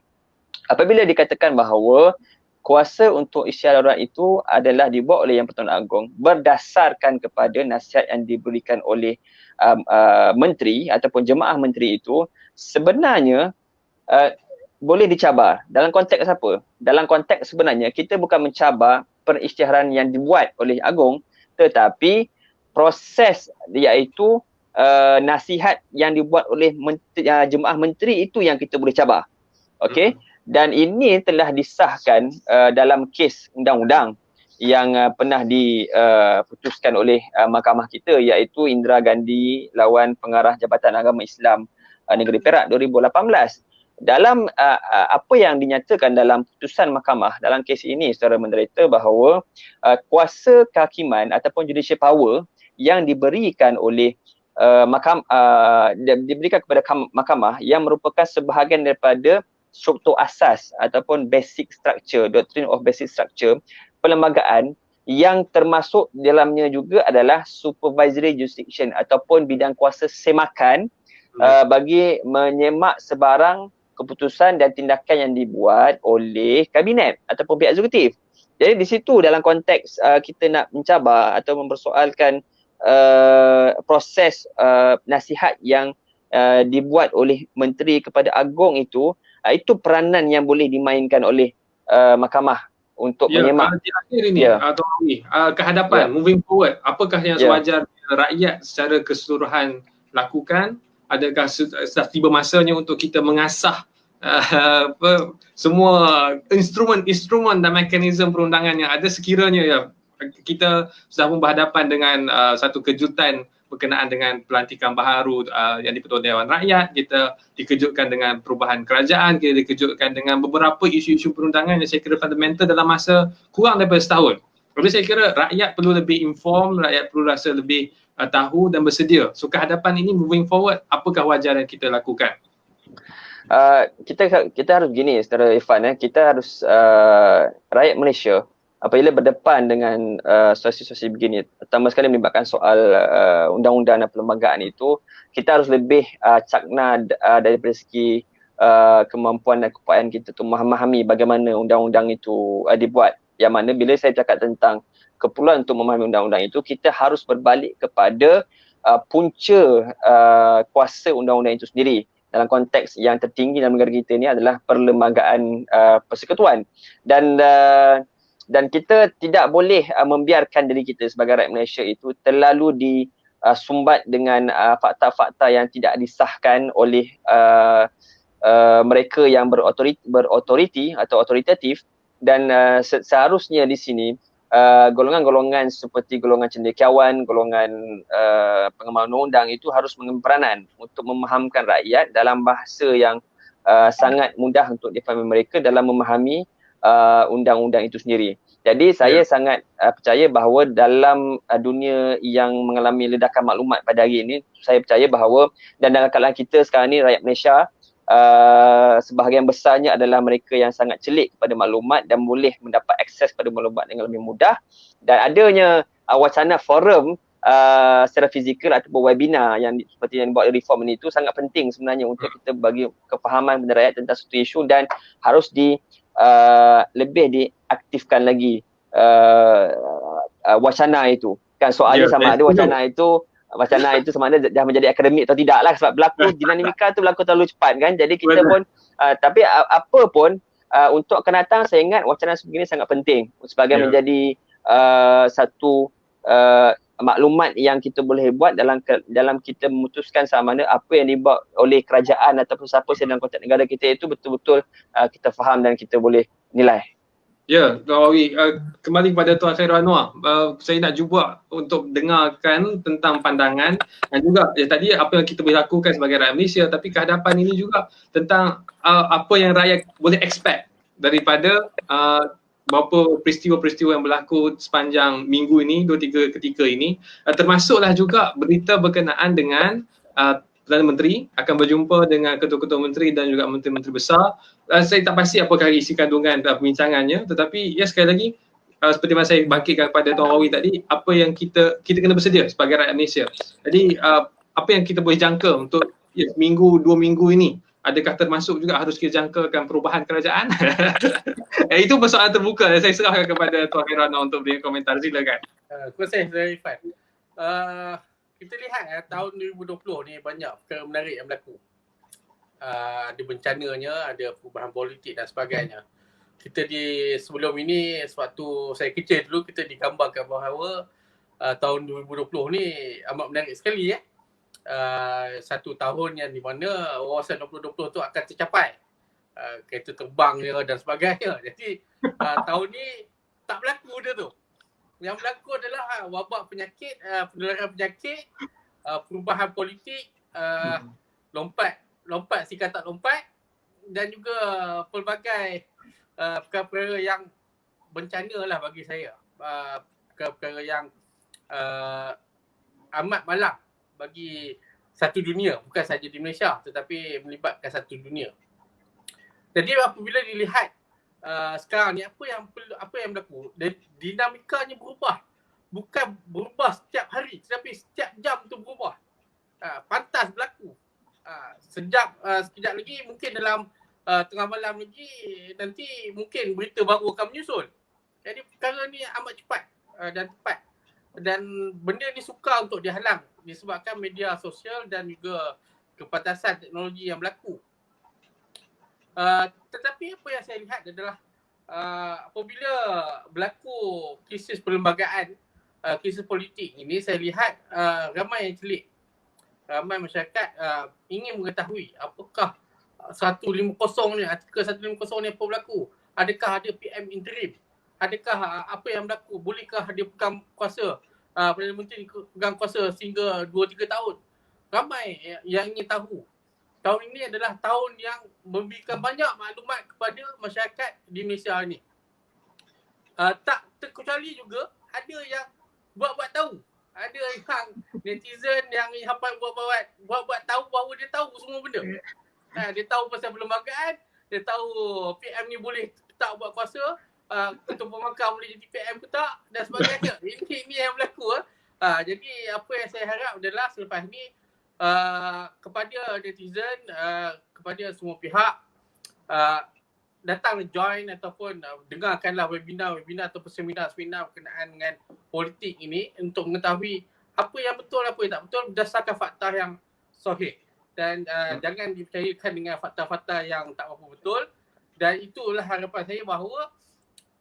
Speaker 3: apabila dikatakan bahawa kuasa untuk isytihar darurat itu adalah dibuat oleh Yang Pertuan Agong berdasarkan kepada nasihat yang diberikan oleh menteri ataupun jemaah menteri itu, sebenarnya boleh dicabar. Dalam konteks apa? Dalam konteks sebenarnya kita bukan mencabar perisytiharan yang dibuat oleh Agong, tetapi proses iaitu nasihat yang dibuat oleh jemaah menteri itu yang kita boleh cabar. Okey? Dan ini telah disahkan dalam kes undang-undang yang pernah diputuskan oleh mahkamah kita, iaitu Indira Gandhi lawan Pengarah Jabatan Agama Islam Negeri Perak 2018. Dalam apa yang dinyatakan dalam putusan mahkamah dalam kes ini secara menderita bahawa kuasa kehakiman ataupun judicial power yang diberikan oleh diberikan kepada mahkamah yang merupakan sebahagian daripada struktur asas ataupun basic structure, doctrine of basic structure perlembagaan, yang termasuk dalamnya juga adalah supervisory jurisdiction ataupun bidang kuasa semakan bagi menyemak sebarang keputusan dan tindakan yang dibuat oleh kabinet ataupun pihak eksekutif. Jadi di situ dalam konteks kita nak mencabar atau mempersoalkan proses nasihat yang dibuat oleh menteri kepada Agong itu peranan yang boleh dimainkan oleh mahkamah untuk menyemak.
Speaker 1: Di akhir ini, Tuan Awi, kehadapan, moving forward, apakah yang sewajar rakyat secara keseluruhan lakukan? Adakah sudah tiba masanya untuk kita mengasah semua instrumen dan mekanisme perundangan yang ada sekiranya kita sudah berhadapan dengan satu kejutan berkenaan dengan pelantikan baharu yang di-Pertuan Dewan Rakyat, kita dikejutkan dengan perubahan kerajaan, kita dikejutkan dengan beberapa isu-isu perundangan yang saya kira fundamental dalam masa kurang daripada setahun. Jadi saya kira rakyat perlu lebih inform, rakyat perlu rasa lebih tahu dan bersedia. So kehadapan ini moving forward, apakah wajar yang kita lakukan?
Speaker 3: Kita harus begini secara Irfan, kita harus rakyat Malaysia apabila berdepan dengan situasi-situasi begini, pertama sekali melibatkan soal undang-undang dan perlembagaan itu, kita harus lebih cakna daripada segi kemampuan dan keupayaan kita untuk memahami bagaimana undang-undang itu dibuat. Yang mana bila saya cakap tentang keperluan untuk memahami undang-undang itu, kita harus berbalik kepada punca kuasa undang-undang itu sendiri. dalam konteks yang tertinggi dalam negara kita ni adalah perlembagaan persekutuan. Dan kita tidak boleh membiarkan diri kita sebagai rakyat Malaysia itu terlalu disumbat dengan fakta-fakta yang tidak disahkan oleh mereka yang berautoriti atau otoritatif. Dan seharusnya di sini golongan-golongan seperti golongan cendekiawan, golongan pengamal undang-undang itu harus mengambil peranan untuk memahamkan rakyat dalam bahasa yang sangat mudah untuk difahami mereka dalam memahami undang-undang itu sendiri. Jadi saya sangat percaya bahawa dalam dunia yang mengalami ledakan maklumat pada hari ini, saya percaya bahawa dan dalam keadaan kita sekarang ni rakyat Malaysia sebahagian besarnya adalah mereka yang sangat celik pada maklumat dan boleh mendapat akses pada maklumat dengan lebih mudah, dan adanya wacana forum secara fizikal ataupun webinar yang seperti yang buat reform ini itu sangat penting sebenarnya untuk kita bagi kefahaman kepada rakyat tentang satu isu, dan harus lebih diaktifkan lagi wacana itu. Kan soalnya sama ada wacana itu sama ada dah menjadi akademik atau tidak lah, sebab berlaku dinamika tu berlaku terlalu cepat kan. Jadi kita pun tapi apa pun untuk akan datang, saya ingat wacana sebegini sangat penting sebagai menjadi satu maklumat yang kita boleh buat dalam kita memutuskan sama ada apa yang dibuat oleh kerajaan ataupun siapa dalam konteks negara kita itu betul-betul kita faham dan kita boleh nilai.
Speaker 1: Ya, Tuan Wawi, kembali kepada Tuan Khairul Anwar, saya nak cuba untuk dengarkan tentang pandangan dan juga tadi apa yang kita boleh lakukan sebagai rakyat Malaysia, tapi kehadapan ini juga tentang apa yang rakyat boleh expect daripada beberapa peristiwa-peristiwa yang berlaku sepanjang minggu ini, 2-3 ketika ini, termasuklah juga berita berkenaan dengan Perdana Menteri akan berjumpa dengan ketua-ketua menteri dan juga menteri-menteri besar. Saya tak pasti apakah isi kandungan perbincangannya, tetapi sekali lagi seperti mana saya bangkitkan kepada Tuan Wawi tadi, apa yang kita kena bersedia sebagai rakyat Malaysia. Jadi apa yang kita boleh jangka untuk minggu, 2 minggu ini, adakah termasuk juga harus kita jangkakan perubahan kerajaan? Itu persoalan terbuka. Saya serahkan kepada Tuan Khairul Anwar untuk beri komentar. Silakan.
Speaker 2: Terima kasih Tuan Irfan. Kita lihat tahun 2020 ni banyak perkara menarik yang berlaku. Ada bencananya, ada perubahan politik dan sebagainya. Kita sebelum ini, sewaktu saya kecil dulu, kita digambarkan bahawa tahun 2020 ni amat menarik sekali satu tahun yang di mana wawasan 2020 tu akan tercapai. Kereta terbang dan sebagainya. Jadi tahun ni tak berlaku dia tu. Yang berlaku adalah wabak penyakit, penularan penyakit, perubahan politik, lompat si kata lompat, dan juga pelbagai perkara-perkara yang bencana lah bagi saya. Perkara-perkara yang amat malang bagi satu dunia, bukan saja di Malaysia tetapi melibatkan satu dunia. Jadi apabila dilihat sekarang ni apa yang berlaku, dinamikanya berubah. Bukan berubah setiap hari tetapi setiap jam tu berubah. Pantas berlaku. Sekejap lagi mungkin dalam tengah malam lagi nanti mungkin berita baru akan menyusul. Jadi perkara ni amat cepat dan tepat. Dan benda ni sukar untuk dihalang disebabkan media sosial dan juga kepantasan teknologi yang berlaku. Tetapi apa yang saya lihat adalah apabila berlaku krisis perlembagaan, krisis politik ini, saya lihat ramai yang celik. Ramai masyarakat ingin mengetahui apakah 150 ni, artikel 150 ni apa berlaku. Adakah ada PM interim? Adakah apa yang berlaku? Bolehkah dia pegang kuasa, Perdana Menteri pegang kuasa sehingga 2-3 tahun? Ramai yang ingin tahu. Tahun ini adalah tahun yang memberikan banyak maklumat kepada masyarakat di Malaysia ni. Tak terkecuali juga ada yang buat-buat tahu. Ada yang netizen yang hampan buat-buat tahu bahawa dia tahu semua benda. Dia tahu pasal perlembagaan, dia tahu PM ni boleh tak buat kuasa, ketua pemangkang boleh jadi PM ke tak dan sebagainya. Ini yang berlaku. Jadi apa yang saya harap adalah selepas ni kepada netizen, kepada semua pihak, datang join ataupun dengarkanlah webinar ataupun seminar berkenaan dengan politik ini untuk mengetahui apa yang betul, apa yang tak betul berdasarkan fakta yang sahih. dan jangan dipercayakan dengan fakta-fakta yang tak berapa betul. Dan itulah harapan saya bahawa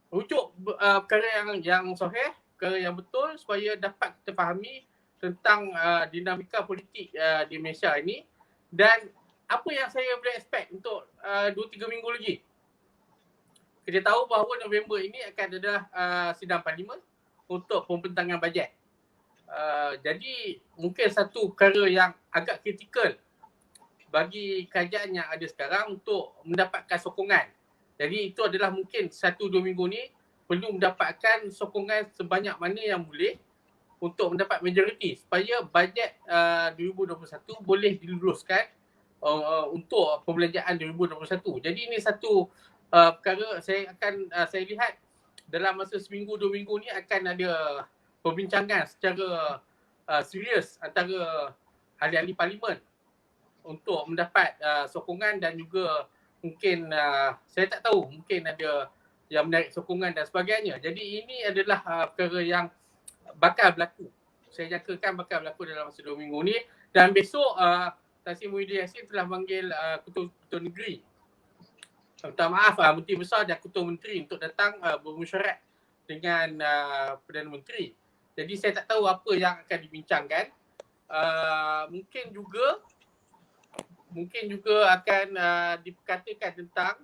Speaker 2: rujuk perkara yang sahih, perkara yang betul supaya dapat kita fahami tentang dinamika politik di Malaysia ini. Dan apa yang saya boleh expect untuk 2-3 minggu lagi. Kita tahu bahawa November ini akan ada sidang parlimen untuk pembentangan bajet. Jadi mungkin satu perkara yang agak kritikal bagi kerajaan yang ada sekarang untuk mendapatkan sokongan. Jadi itu adalah mungkin 1-2 minggu ni perlu mendapatkan sokongan sebanyak mana yang boleh untuk mendapat majoriti supaya bajet 2021 boleh diluluskan untuk pembelanjaan 2021. Jadi ini satu perkara saya lihat dalam masa seminggu 2 minggu ni akan ada perbincangan secara serius antara ahli-ahli parlimen untuk mendapat sokongan dan juga mungkin saya tak tahu, mungkin ada yang menarik sokongan dan sebagainya. Jadi ini adalah perkara yang bakal berlaku. Saya jangkakan bakal berlaku dalam masa 2 minggu ni. Dan besok Tan Sri Muhyiddin Yassin telah panggil Ketua Negeri, minta maaf Menteri Besar dan Ketua Menteri untuk datang bermesyuarat dengan Perdana Menteri. Jadi saya tak tahu apa yang akan dibincangkan. Mungkin juga akan diperkatakan tentang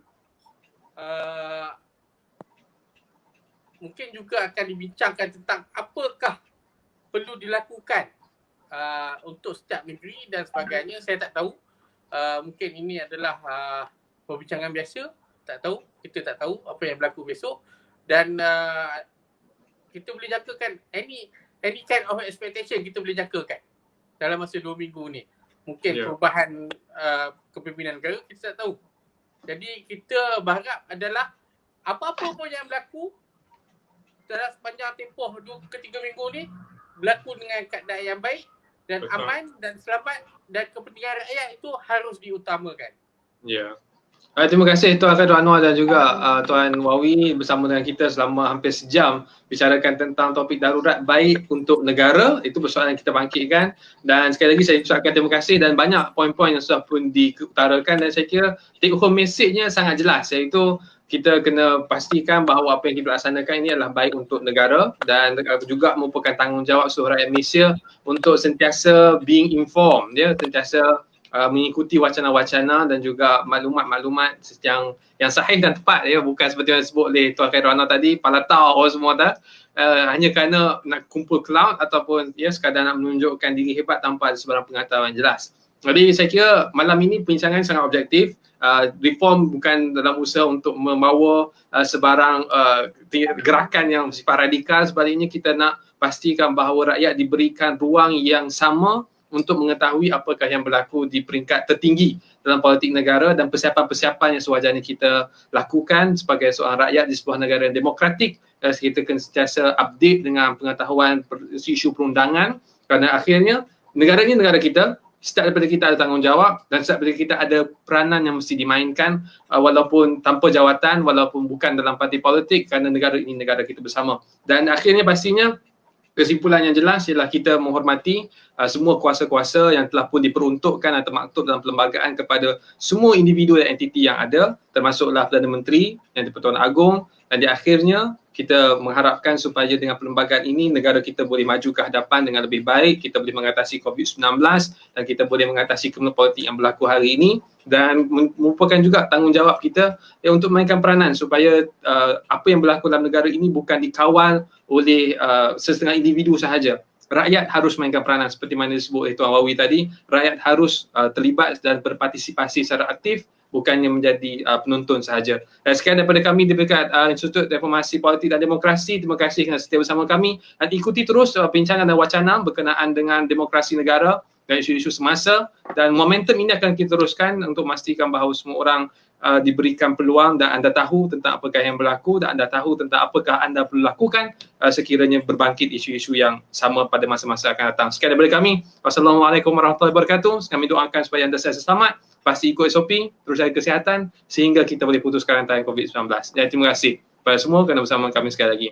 Speaker 2: mungkin juga akan dibincangkan tentang apakah perlu dilakukan untuk setiap negeri dan sebagainya. Saya tak tahu. Mungkin ini adalah perbincangan biasa. Tak tahu. Kita tak tahu apa yang berlaku besok. Dan kita boleh jangkakan any kind of expectation kita boleh jangkakan dalam masa 2 minggu ni. Mungkin perubahan kepimpinan negara, kita tak tahu. Jadi kita berharap adalah apa-apa pun yang berlaku dalam sepanjang tempoh 2-3 minggu ni berlaku dengan keadaan yang baik dan aman dan selamat, dan kepentingan rakyat itu harus diutamakan.
Speaker 1: Ya. Terima kasih Tuan Khairul Anwar dan juga Tuan Wawi bersama dengan kita selama hampir sejam bicarakan tentang topik darurat baik untuk negara. Itu persoalan yang kita bangkitkan, dan sekali lagi saya ucapkan terima kasih, dan banyak poin-poin yang sudah pun diutarakan, dan saya kira take home message-nya sangat jelas, iaitu kita kena pastikan bahawa apa yang kita laksanakan ini adalah baik untuk negara, dan juga merupakan tanggungjawab seluruh rakyat Malaysia untuk sentiasa being informed, sentiasa mengikuti wacana-wacana dan juga maklumat-maklumat yang sahih dan tepat, bukan seperti yang disebut oleh Tuan Khairul Anwar tadi, palatau semua hanya kerana nak kumpul cloud ataupun sekadar nak menunjukkan diri hebat tanpa ada sebarang pengetahuan jelas. Jadi saya kira malam ini perbincangan sangat objektif. Reform bukan dalam usaha untuk membawa sebarang gerakan yang bersifat radikal. Sebaliknya kita nak pastikan bahawa rakyat diberikan ruang yang sama untuk mengetahui apakah yang berlaku di peringkat tertinggi dalam politik negara, dan persiapan-persiapan yang sewajarnya kita lakukan sebagai seorang rakyat di sebuah negara yang demokratik. Kita kena sentiasa update dengan pengetahuan isu perundangan, kerana akhirnya negara ini negara kita. Setiap daripada kita ada tanggungjawab, dan setiap daripada kita ada peranan yang mesti dimainkan, walaupun tanpa jawatan, walaupun bukan dalam parti politik, kerana negara ini negara kita bersama. Dan akhirnya pastinya kesimpulan yang jelas ialah kita menghormati semua kuasa-kuasa yang telah pun diperuntukkan atau maktub dalam perlembagaan kepada semua individu dan entiti yang ada, termasuklah Perdana Menteri, Yang di-Pertuan Agong, dan di akhirnya kita mengharapkan supaya dengan perlembagaan ini negara kita boleh maju ke hadapan dengan lebih baik, kita boleh mengatasi COVID-19 dan kita boleh mengatasi kriminal politik yang berlaku hari ini, dan merupakan juga tanggungjawab kita untuk memainkan peranan supaya apa yang berlaku dalam negara ini bukan dikawal oleh sesetengah individu sahaja. Rakyat harus mainkan peranan seperti mana disebut oleh Tuan Wawi tadi. Rakyat harus terlibat dan berpartisipasi secara aktif, bukannya menjadi penonton sahaja. Dan sekian daripada kami di dekat Institut Reformasi Politik dan Demokrasi. Terima kasih kerana setia bersama kami, dan ikuti terus perbincangan dan wacana berkenaan dengan demokrasi negara dan isu-isu semasa, dan momentum ini akan kita teruskan untuk memastikan bahawa semua orang diberikan peluang dan anda tahu tentang apakah yang berlaku, dan anda tahu tentang apakah anda perlu lakukan sekiranya berbangkit isu-isu yang sama pada masa-masa akan datang. Sekian daripada kami. Wassalamualaikum warahmatullahi wabarakatuh. Kami doakan supaya anda selalu selamat, pasti ikut SOP, terus jaga kesihatan sehingga kita boleh putuskan rantai COVID-19. Dan terima kasih kepada semua kerana bersama kami sekali lagi.